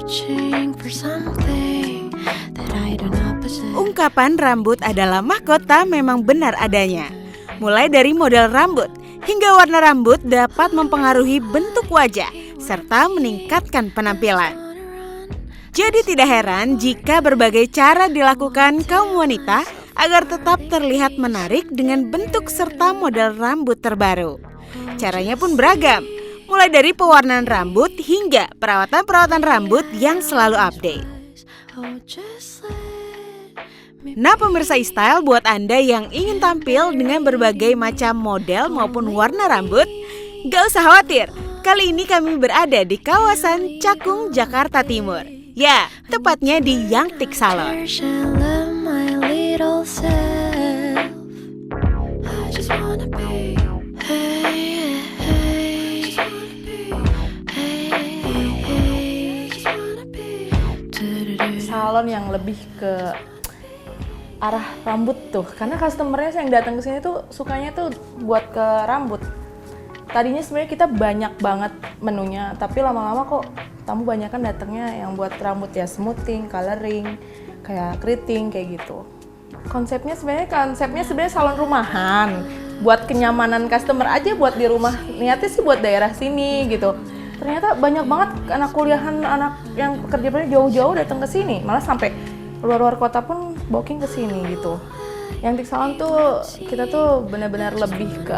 searching for something that I do not possess. Ungkapan rambut adalah mahkota memang benar adanya. Mulai dari model rambut hingga warna rambut dapat mempengaruhi bentuk wajah serta meningkatkan penampilan. Jadi tidak heran jika berbagai cara dilakukan kaum wanita agar tetap terlihat menarik dengan bentuk serta model rambut terbaru. Caranya pun beragam, mulai dari pewarnaan rambut hingga perawatan rambut yang selalu update. Nah pemirsa iStyle, buat Anda yang ingin tampil dengan berbagai macam model maupun warna rambut, gak usah khawatir. Kali ini kami berada di kawasan Cakung, Jakarta Timur. Ya, tepatnya di Young Teak Salon. Salon yang lebih ke arah rambut tuh, karena customernya yang datang ke sini tuh sukanya tuh buat ke rambut. Tadinya sebenarnya kita banyak banget menunya, tapi lama-lama kok tamu banyak kan datangnya yang buat rambut ya, smoothing, coloring, kayak keriting kayak gitu. Konsepnya sebenarnya salon rumahan, buat kenyamanan customer aja, buat di rumah. Niatnya sih buat daerah sini gitu. Ternyata banyak banget anak kuliahan, anak yang kerja jauh-jauh datang ke sini, malah sampai luar kota pun booking ke sini gitu. Yang Teak Salon tuh kita tuh benar-benar lebih ke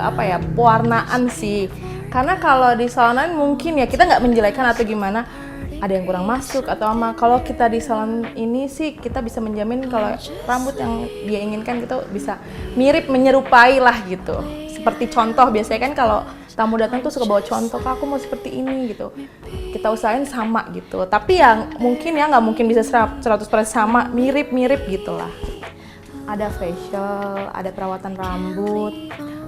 pewarnaan sih. Karena kalau di salonan mungkin ya kita nggak menjelekkan atau gimana, ada yang kurang masuk atau apa. Kalau kita di salon ini sih kita bisa menjamin kalau rambut yang dia inginkan gitu bisa mirip menyerupai lah gitu. Seperti contoh biasanya kan kalau tamu datang tuh suka bawa contoh, aku mau seperti ini gitu. Kita usahain sama gitu. Tapi yang mungkin ya nggak mungkin bisa 100% sama, mirip-mirip gitulah. Ada facial, ada perawatan rambut,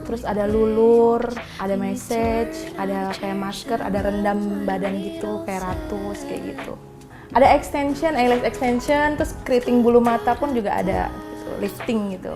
terus ada lulur, ada massage, ada kayak masker, ada rendam badan gitu, kayak ratus kayak gitu. Ada extension, eyelash extension, terus keriting bulu mata pun juga ada gitu, lifting gitu.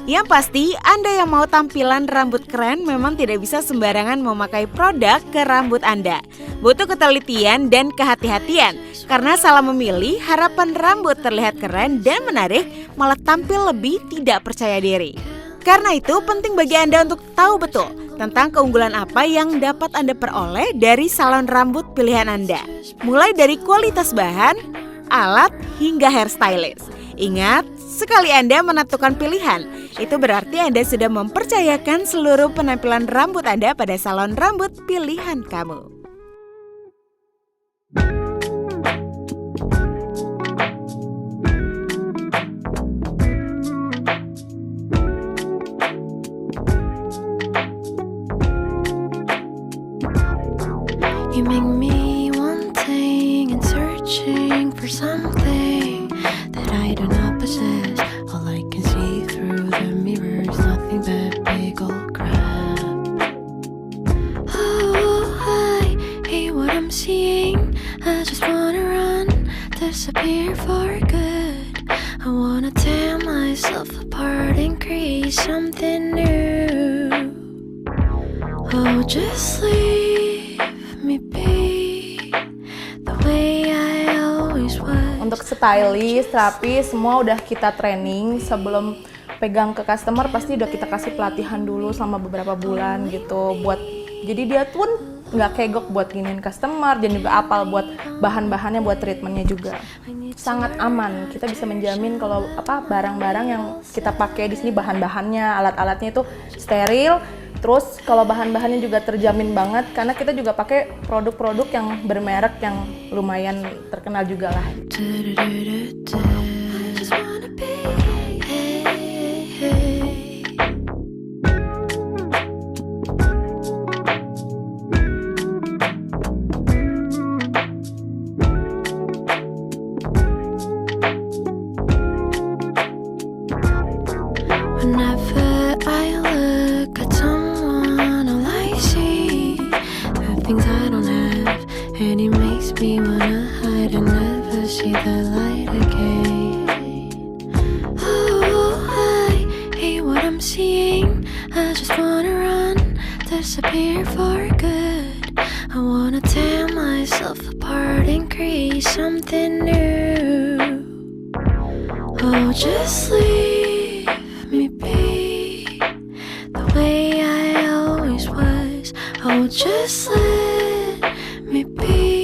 Yang pasti, Anda yang mau tampilan rambut keren memang tidak bisa sembarangan memakai produk ke rambut Anda. Butuh ketelitian dan kehati-hatian, karena salah memilih, harapan rambut terlihat keren dan menarik malah tampil lebih tidak percaya diri. Karena itu penting bagi Anda untuk tahu betul tentang keunggulan apa yang dapat Anda peroleh dari salon rambut pilihan Anda. Mulai dari kualitas bahan, alat, hingga hairstylist. Ingat, sekali Anda menentukan pilihan, itu berarti Anda sudah mempercayakan seluruh penampilan rambut Anda pada salon rambut pilihan kamu. You make me wanting and searching for something that I do not possess. All I can see through the mirror is nothing but big old crap. Oh, I hate what I'm seeing. I just wanna run, disappear for good. I wanna tear myself apart and create something new. Oh, just leave me be the way I always was. Untuk stylist, rapi, semua udah kita training sebelum pegang ke customer, pasti udah kita kasih pelatihan dulu selama beberapa bulan gitu. Jadi dia pun nggak kegok buat giniin customer, dan juga apal buat bahan-bahannya, buat treatmentnya juga. Sangat aman, kita bisa menjamin kalau barang-barang yang kita pakai di sini, bahan-bahannya, alat-alatnya itu steril. Terus kalau bahan-bahannya juga terjamin banget, karena kita juga pakai produk-produk yang bermerek yang lumayan terkenal juga lah. Whenever I look at someone, all I see the things I don't have, and it makes me wanna hide and never see the light again. Oh, I hate what I'm seeing. I just wanna run, disappear for good. I wanna tear myself myself apart and create something new. Oh, just leave me be the way I always was. Oh, just let me be.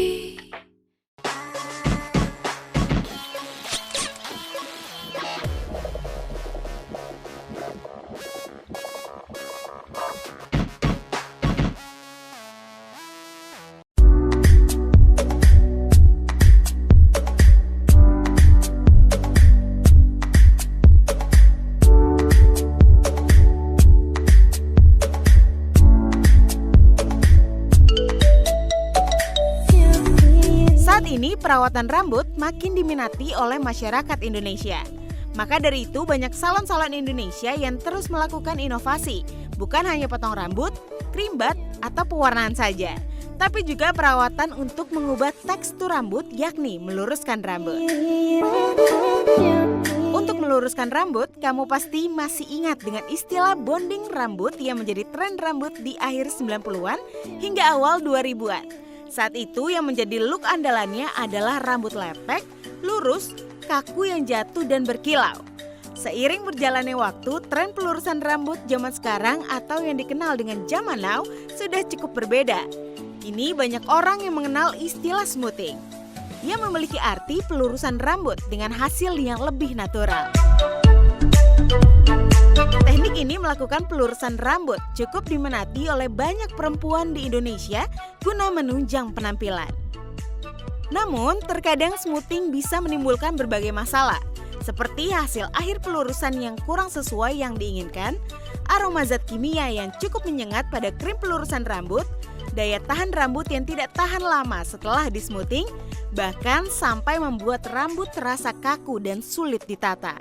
Saat ini perawatan rambut makin diminati oleh masyarakat Indonesia. Maka dari itu banyak salon-salon Indonesia yang terus melakukan inovasi, bukan hanya potong rambut, krimbat, atau pewarnaan saja, tapi juga perawatan untuk mengubah tekstur rambut, yakni meluruskan rambut. Untuk meluruskan rambut, kamu pasti masih ingat dengan istilah bonding rambut yang menjadi tren rambut di akhir 90-an hingga awal 2000-an. Saat itu yang menjadi look andalannya adalah rambut lepek, lurus, kaku yang jatuh dan berkilau. Seiring berjalannya waktu, tren pelurusan rambut zaman sekarang atau yang dikenal dengan zaman now sudah cukup berbeda. Kini banyak orang yang mengenal istilah smoothing. Ia memiliki arti pelurusan rambut dengan hasil yang lebih natural. Teknik ini melakukan pelurusan rambut cukup diminati oleh banyak perempuan di Indonesia guna menunjang penampilan. Namun, terkadang smoothing bisa menimbulkan berbagai masalah, seperti hasil akhir pelurusan yang kurang sesuai yang diinginkan, aroma zat kimia yang cukup menyengat pada krim pelurusan rambut, daya tahan rambut yang tidak tahan lama setelah di smoothing, bahkan sampai membuat rambut terasa kaku dan sulit ditata.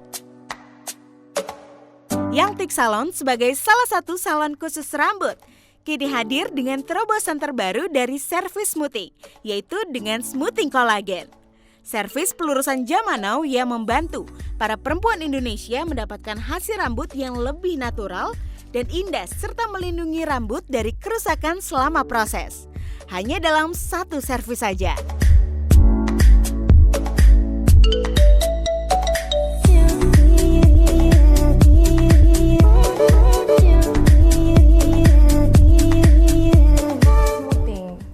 Yang Tik Salon sebagai salah satu salon khusus rambut kini hadir dengan terobosan terbaru dari servis smoothing, yaitu dengan smoothing kolagen. Servis pelurusan zaman now yang membantu para perempuan Indonesia mendapatkan hasil rambut yang lebih natural dan indah serta melindungi rambut dari kerusakan selama proses. Hanya dalam satu servis saja.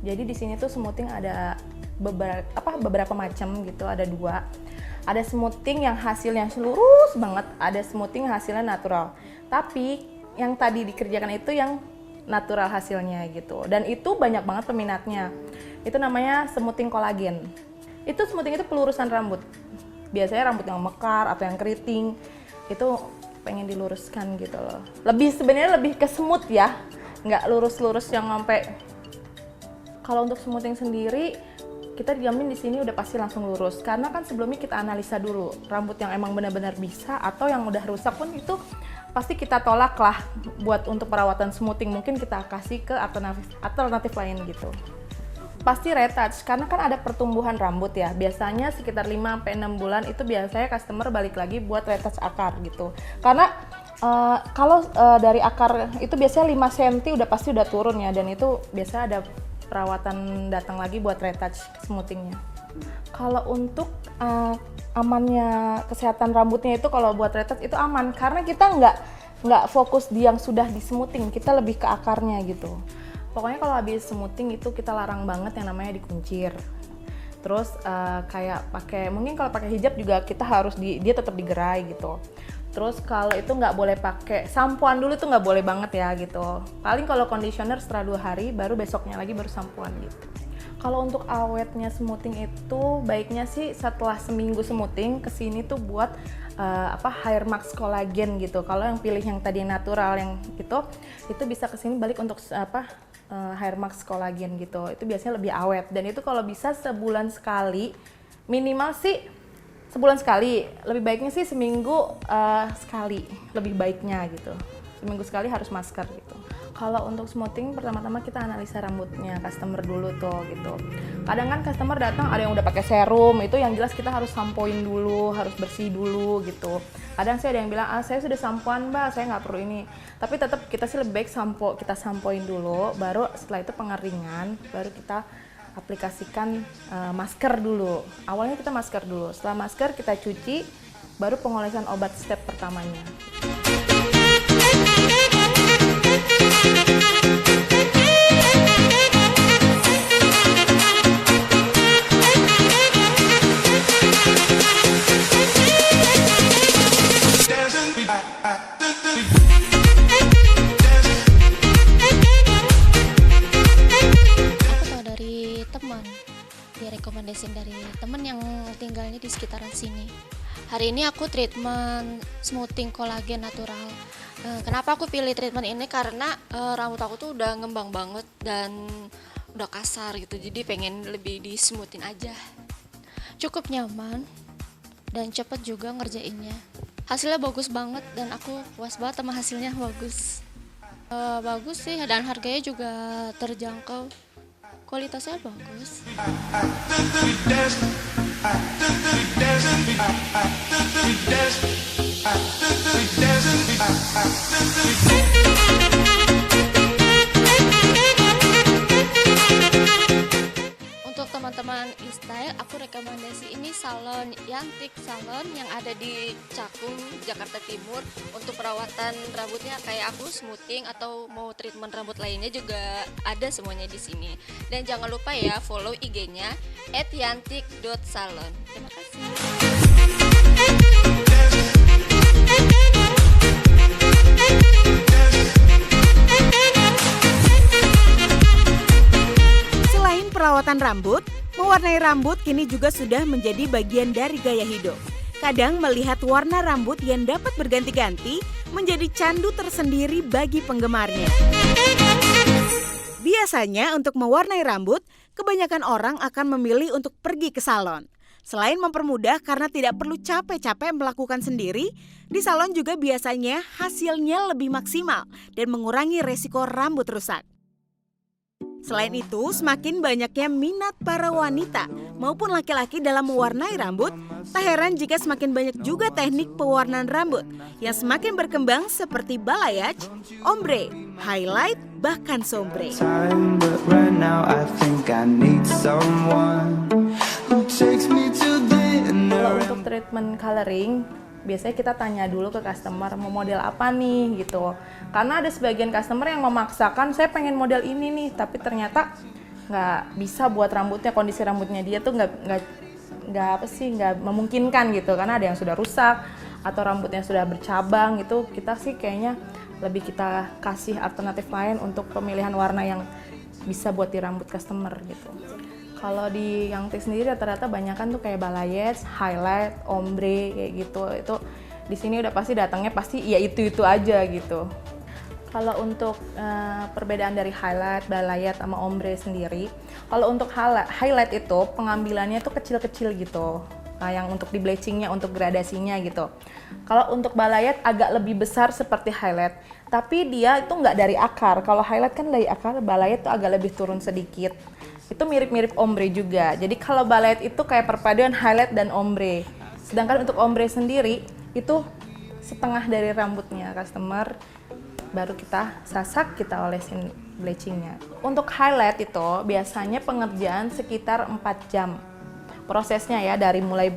Jadi di sini tuh smoothing ada beberapa macam gitu, ada dua. Ada smoothing yang hasilnya lurus banget, ada smoothing hasilnya natural. Tapi yang tadi dikerjakan itu yang natural hasilnya gitu. Dan itu banyak banget peminatnya. Itu namanya smoothing kolagen. Itu smoothing itu pelurusan rambut. Biasanya rambut yang mekar atau yang keriting itu pengen diluruskan gitu loh. Sebenarnya lebih ke smooth ya, nggak lurus-lurus yang sampai. Kalau untuk smoothing sendiri, kita dijamin di sini udah pasti langsung lurus. Karena kan sebelumnya kita analisa dulu, rambut yang emang benar-benar bisa atau yang udah rusak pun itu pasti kita tolak lah buat untuk perawatan smoothing. Mungkin kita kasih ke alternatif lain gitu. Pasti retouch, karena kan ada pertumbuhan rambut ya. Biasanya sekitar 5-6 bulan itu biasanya customer balik lagi buat retouch akar gitu. Karena kalau dari akar itu biasanya 5 cm pasti udah turun ya. Dan itu biasanya ada perawatan datang lagi buat retouch smoothingnya. Kalau untuk amannya kesehatan rambutnya itu kalau buat retouch itu aman karena kita nggak fokus di yang sudah di smoothing, kita lebih ke akarnya gitu. Pokoknya kalau habis smoothing itu kita larang banget yang namanya dikuncir. Terus kayak mungkin kalau pakai hijab juga kita harus dia tetap digerai gitu. Terus kalau itu nggak boleh pakai sampoan dulu tuh nggak boleh banget ya gitu. Paling kalau conditioner setelah 2 hari baru besoknya lagi baru sampoan gitu. Kalau untuk awetnya smoothing itu baiknya sih setelah seminggu smoothing kesini tuh buat hair mask kolagen gitu. Kalau yang pilih yang tadi natural yang itu bisa kesini balik untuk hair mask kolagen gitu. Itu biasanya lebih awet dan itu kalau bisa sebulan sekali, minimal sih sebulan sekali, lebih baiknya sih seminggu sekali, lebih baiknya gitu. Seminggu sekali harus masker gitu. Kalau untuk smoothing pertama-tama kita analisa rambutnya customer dulu tuh gitu. Kadang kan customer datang ada yang udah pakai serum, itu yang jelas kita harus sampoin dulu, harus bersih dulu gitu. Kadang sih ada yang bilang, saya sudah sampoan mbak, saya nggak perlu ini. Tapi tetap kita sih lebih baik kita sampoin dulu, baru setelah itu pengeringan, baru kita aplikasikan masker dulu. Awalnya kita masker dulu, setelah masker kita cuci, baru pengolesan obat step pertamanya. Direkomendasiin dari temen yang tinggalnya di sekitaran sini. Hari ini aku treatment smoothing kolagen natural. Kenapa aku pilih treatment ini? Karena rambut aku tuh udah ngembang banget dan udah kasar gitu, jadi pengen lebih di smoothin aja. Cukup nyaman dan cepet juga ngerjainnya. Hasilnya bagus banget dan aku puas banget sama hasilnya. Bagus sih, dan harganya juga terjangkau. Kualitasnya bagus. Untuk teman-teman e-style, aku rekomendasi ini salon Yantik Salon yang ada di Cakung, Jakarta Timur. Untuk perawatan rambutnya kayak aku smoothing atau mau treatment rambut lainnya juga ada semuanya di sini. Dan jangan lupa ya follow IG-nya @yantik.salon. Terima kasih. Selain perawatan rambut, mewarnai rambut kini juga sudah menjadi bagian dari gaya hidup. Kadang melihat warna rambut yang dapat berganti-ganti menjadi candu tersendiri bagi penggemarnya. Biasanya untuk mewarnai rambut, kebanyakan orang akan memilih untuk pergi ke salon. Selain mempermudah karena tidak perlu capek-capek melakukan sendiri, di salon juga biasanya hasilnya lebih maksimal dan mengurangi resiko rambut rusak. Selain itu, semakin banyaknya minat para wanita maupun laki-laki dalam mewarnai rambut, tak heran jika semakin banyak juga teknik pewarnaan rambut yang semakin berkembang seperti balayage, ombre, highlight, bahkan sombre. Kalau untuk treatment coloring, biasanya kita tanya dulu ke customer mau model apa nih gitu. Karena ada sebagian customer yang memaksakan saya pengen model ini nih, tapi ternyata nggak bisa buat rambutnya, kondisi rambutnya dia tuh nggak memungkinkan gitu. Karena ada yang sudah rusak atau rambutnya sudah bercabang gitu. Kita sih kayaknya lebih kita kasih alternatif lain untuk pemilihan warna yang bisa buat di rambut customer gitu. Kalau di Yantik sendiri rata-rata banyakan tuh kayak balayage, highlight, ombre kayak gitu. Itu di sini udah pasti datangnya pasti ya itu aja gitu. Kalau untuk perbedaan dari highlight, balayage sama ombre sendiri, kalau untuk highlight itu pengambilannya tuh kecil-kecil gitu. Nah, yang untuk di bleachingnya, untuk gradasinya gitu. Kalau untuk balayage agak lebih besar seperti highlight, tapi dia itu nggak dari akar. Kalau highlight kan dari akar, balayage tuh agak lebih turun sedikit. Itu mirip-mirip ombre juga. Jadi kalau balayage itu kayak perpaduan highlight dan ombre. Sedangkan untuk ombre sendiri itu setengah dari rambutnya customer, baru kita sasak, kita olesin bleachingnya. Untuk highlight itu biasanya pengerjaan sekitar 4 jam. Prosesnya ya dari mulai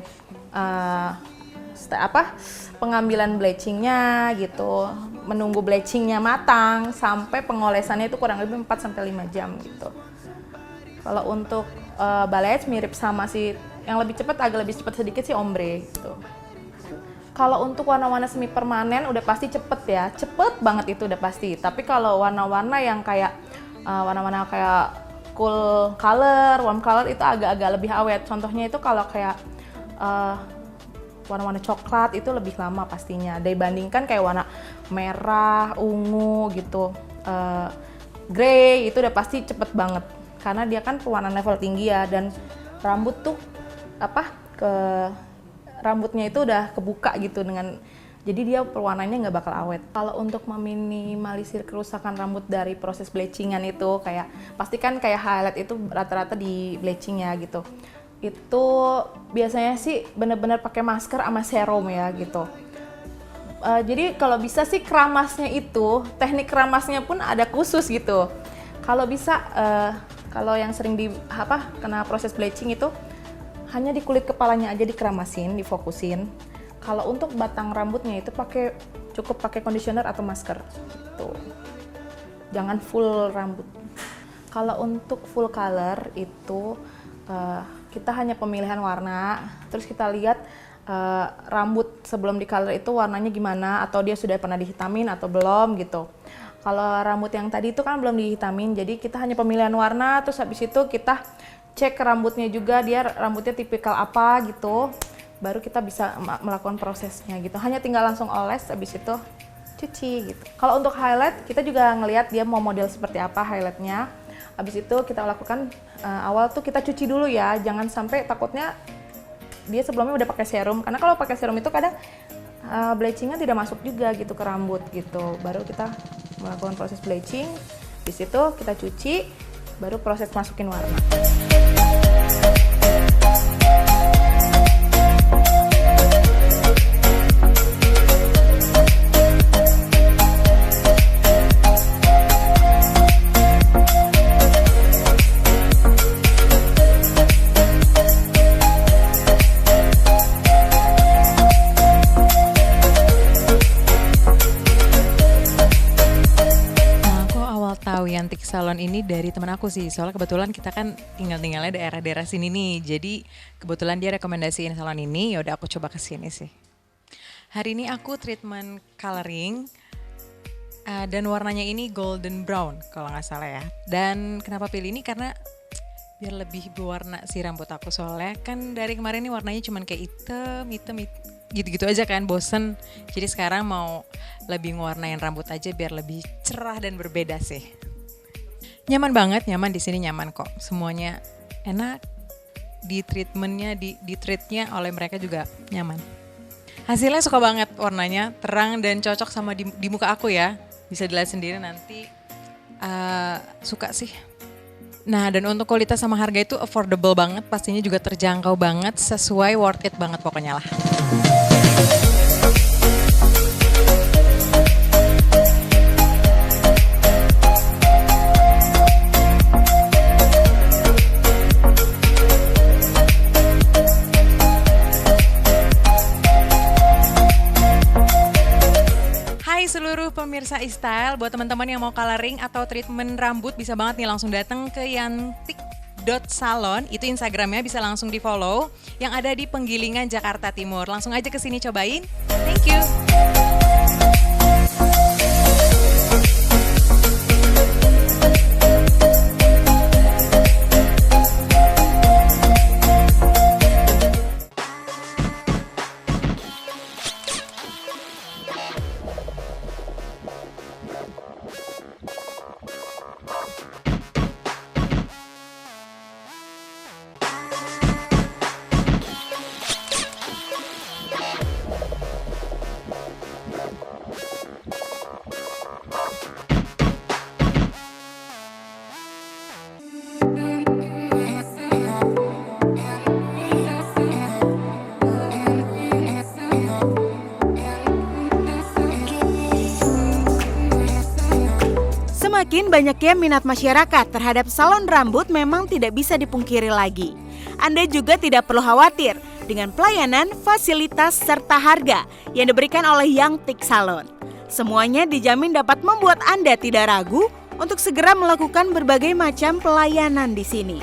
pengambilan bleachingnya gitu, menunggu bleachingnya matang sampai pengolesannya itu kurang lebih 4-5 jam gitu. Kalau untuk balayage mirip sama sih, yang lebih cepat, agak lebih cepat sedikit sih ombre gitu. Kalau untuk warna-warna semi permanen udah pasti cepet ya, cepet banget itu udah pasti. Tapi kalau warna-warna yang kayak warna-warna kayak cool color, warm color itu agak-agak lebih awet. Contohnya itu kalau kayak warna-warna coklat itu lebih lama pastinya dibandingkan kayak warna merah, ungu gitu, grey itu udah pasti cepet banget karena dia kan pewarnaan level tinggi ya, dan rambut tuh rambutnya itu udah kebuka gitu dengan, jadi dia pewarnanya nggak bakal awet. Kalau untuk meminimalisir kerusakan rambut dari proses bleachingan itu kayak pastikan kayak highlight itu rata-rata di bleaching ya gitu. Itu biasanya sih bener-bener pakai masker sama serum ya gitu. Jadi kalau bisa sih keramasnya itu, teknik keramasnya pun ada khusus gitu. Kalau bisa Kalau yang sering kena proses bleaching itu hanya di kulit kepalanya aja dikeramasin, difokusin. Kalau untuk batang rambutnya itu cukup pakai conditioner atau masker. Gitu. Jangan full rambut. Kalau untuk full color itu kita hanya pemilihan warna, terus kita lihat rambut sebelum di color itu warnanya gimana, atau dia sudah pernah dihitamin atau belum gitu. Kalau rambut yang tadi itu kan belum dihitamin, jadi kita hanya pemilihan warna, terus habis itu kita cek rambutnya juga, dia rambutnya tipikal apa gitu, baru kita bisa melakukan prosesnya gitu. Hanya tinggal langsung oles, habis itu cuci gitu. Kalau untuk highlight, kita juga ngelihat dia mau model seperti apa highlightnya. Habis itu kita lakukan awal tuh kita cuci dulu ya, jangan sampai takutnya dia sebelumnya udah pakai serum, karena kalau pakai serum itu kadang bleachingnya tidak masuk juga gitu ke rambut gitu. Baru kita melakukan proses bleaching, di situ kita cuci, baru proses masukin warna. Yantik Salon ini dari teman aku sih, soalnya kebetulan kita kan tinggalnya daerah-daerah sini nih, jadi kebetulan dia rekomendasiin salon ini, yaudah aku coba kesini sih. Hari ini aku treatment coloring dan warnanya ini golden brown kalau nggak salah ya. Dan kenapa pilih ini karena biar lebih berwarna si rambut aku, soalnya kan dari kemarin ini warnanya cuman kayak hitam gitu-gitu aja kan, bosen. Jadi sekarang mau lebih ngewarnain rambut aja biar lebih cerah dan berbeda sih. Nyaman banget, nyaman di sini, nyaman kok. Semuanya enak. Di treatmentnya, di treatnya oleh mereka juga nyaman. Hasilnya suka banget, warnanya terang dan cocok sama di muka aku ya. Bisa dilihat sendiri nanti. Suka sih. Nah, dan untuk kualitas sama harga itu affordable banget, pastinya juga terjangkau banget, sesuai worth it banget pokoknya lah. Seluruh pemirsa iStyle, buat teman-teman yang mau coloring atau treatment rambut bisa banget nih langsung datang ke yantik.salon, itu Instagramnya bisa langsung di follow, yang ada di Penggilingan Jakarta Timur. Langsung aja ke sini cobain. Thank you. Semakin banyaknya minat masyarakat terhadap salon rambut memang tidak bisa dipungkiri lagi. Anda juga tidak perlu khawatir dengan pelayanan, fasilitas, serta harga yang diberikan oleh Yantik Salon. Semuanya dijamin dapat membuat Anda tidak ragu untuk segera melakukan berbagai macam pelayanan di sini.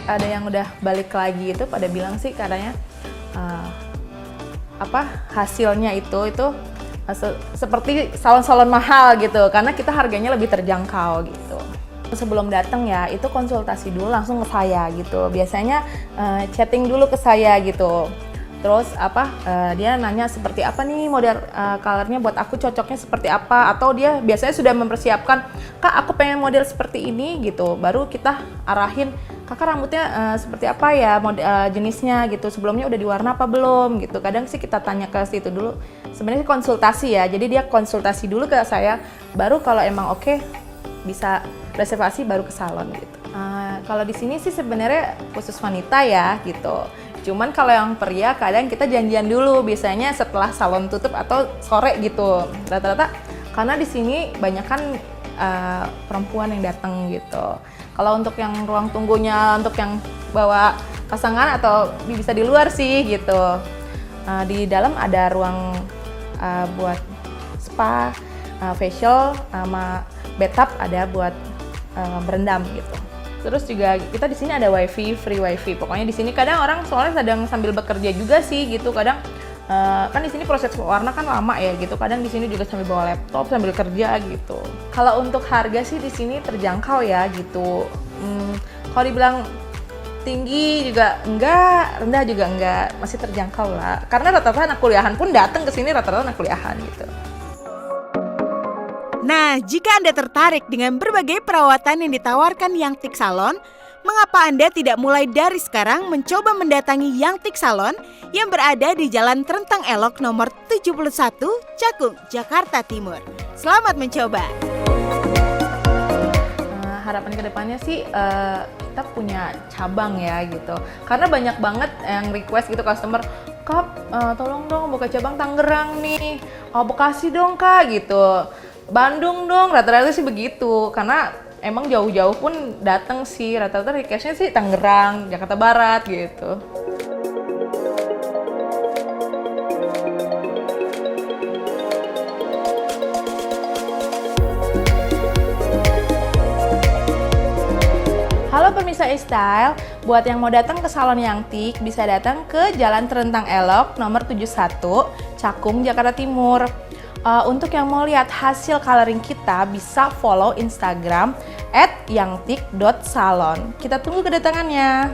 Ada yang udah balik lagi itu pada bilang sih katanya hasilnya itu seperti salon-salon mahal gitu, karena kita harganya lebih terjangkau gitu. Sebelum datang ya itu konsultasi dulu langsung ke saya gitu. Biasanya chatting dulu ke saya gitu. Terus dia nanya seperti apa nih model colornya buat aku, cocoknya seperti apa, atau dia biasanya sudah mempersiapkan, Kak aku pengen model seperti ini gitu. Baru kita arahin, Kakak rambutnya seperti apa ya jenisnya gitu, sebelumnya udah diwarna apa belum gitu. Kadang sih kita tanya ke situ dulu. Sebenarnya konsultasi ya, jadi dia konsultasi dulu ke saya, baru kalau emang oke bisa reservasi baru ke salon gitu. Kalau di sini sih sebenarnya khusus wanita ya gitu. Cuman kalau yang pria kadang kita janjian dulu, biasanya setelah salon tutup atau sore gitu. Rata-rata karena di sini banyak kan perempuan yang datang gitu. Kalau untuk yang ruang tunggunya untuk yang bawa pasangan atau bisa di luar sih gitu. Di dalam ada ruang buat spa, facial, sama bathtub ada buat berendam gitu. Terus juga kita di sini ada wifi, free wifi. Pokoknya di sini kadang orang soalnya sedang sambil bekerja juga sih gitu. Kadang kan di sini proses warna kan lama ya gitu. Kadang di sini juga sambil bawa laptop sambil kerja gitu. Kalau untuk harga sih di sini terjangkau ya gitu. Kalau dibilang tinggi juga enggak, rendah juga enggak, masih terjangkau lah. Karena rata-rata anak kuliahan pun datang ke sini rata-rata anak kuliahan gitu. Nah, jika Anda tertarik dengan berbagai perawatan yang ditawarkan Yang Tik Salon, mengapa Anda tidak mulai dari sekarang mencoba mendatangi Yang Tik Salon yang berada di Jalan Trentang Elok nomor 71, Cakung, Jakarta Timur. Selamat mencoba! Harapan kedepannya sih kita punya cabang ya gitu. Karena banyak banget yang request gitu customer, Kak, tolong dong buka cabang Tangerang nih, Bekasi dong Kak gitu. Bandung dong, rata-rata sih begitu. Karena emang jauh-jauh pun datang sih, rata-rata requestnya sih Tangerang, Jakarta Barat gitu. Halo pemirsa e-style, buat yang mau datang ke Salon Yang Tik bisa datang ke Jalan Trentang Elok nomor 71, Cakung, Jakarta Timur. Untuk yang mau lihat hasil coloring kita bisa follow Instagram @yangtik.salon. Kita tunggu kedatangannya.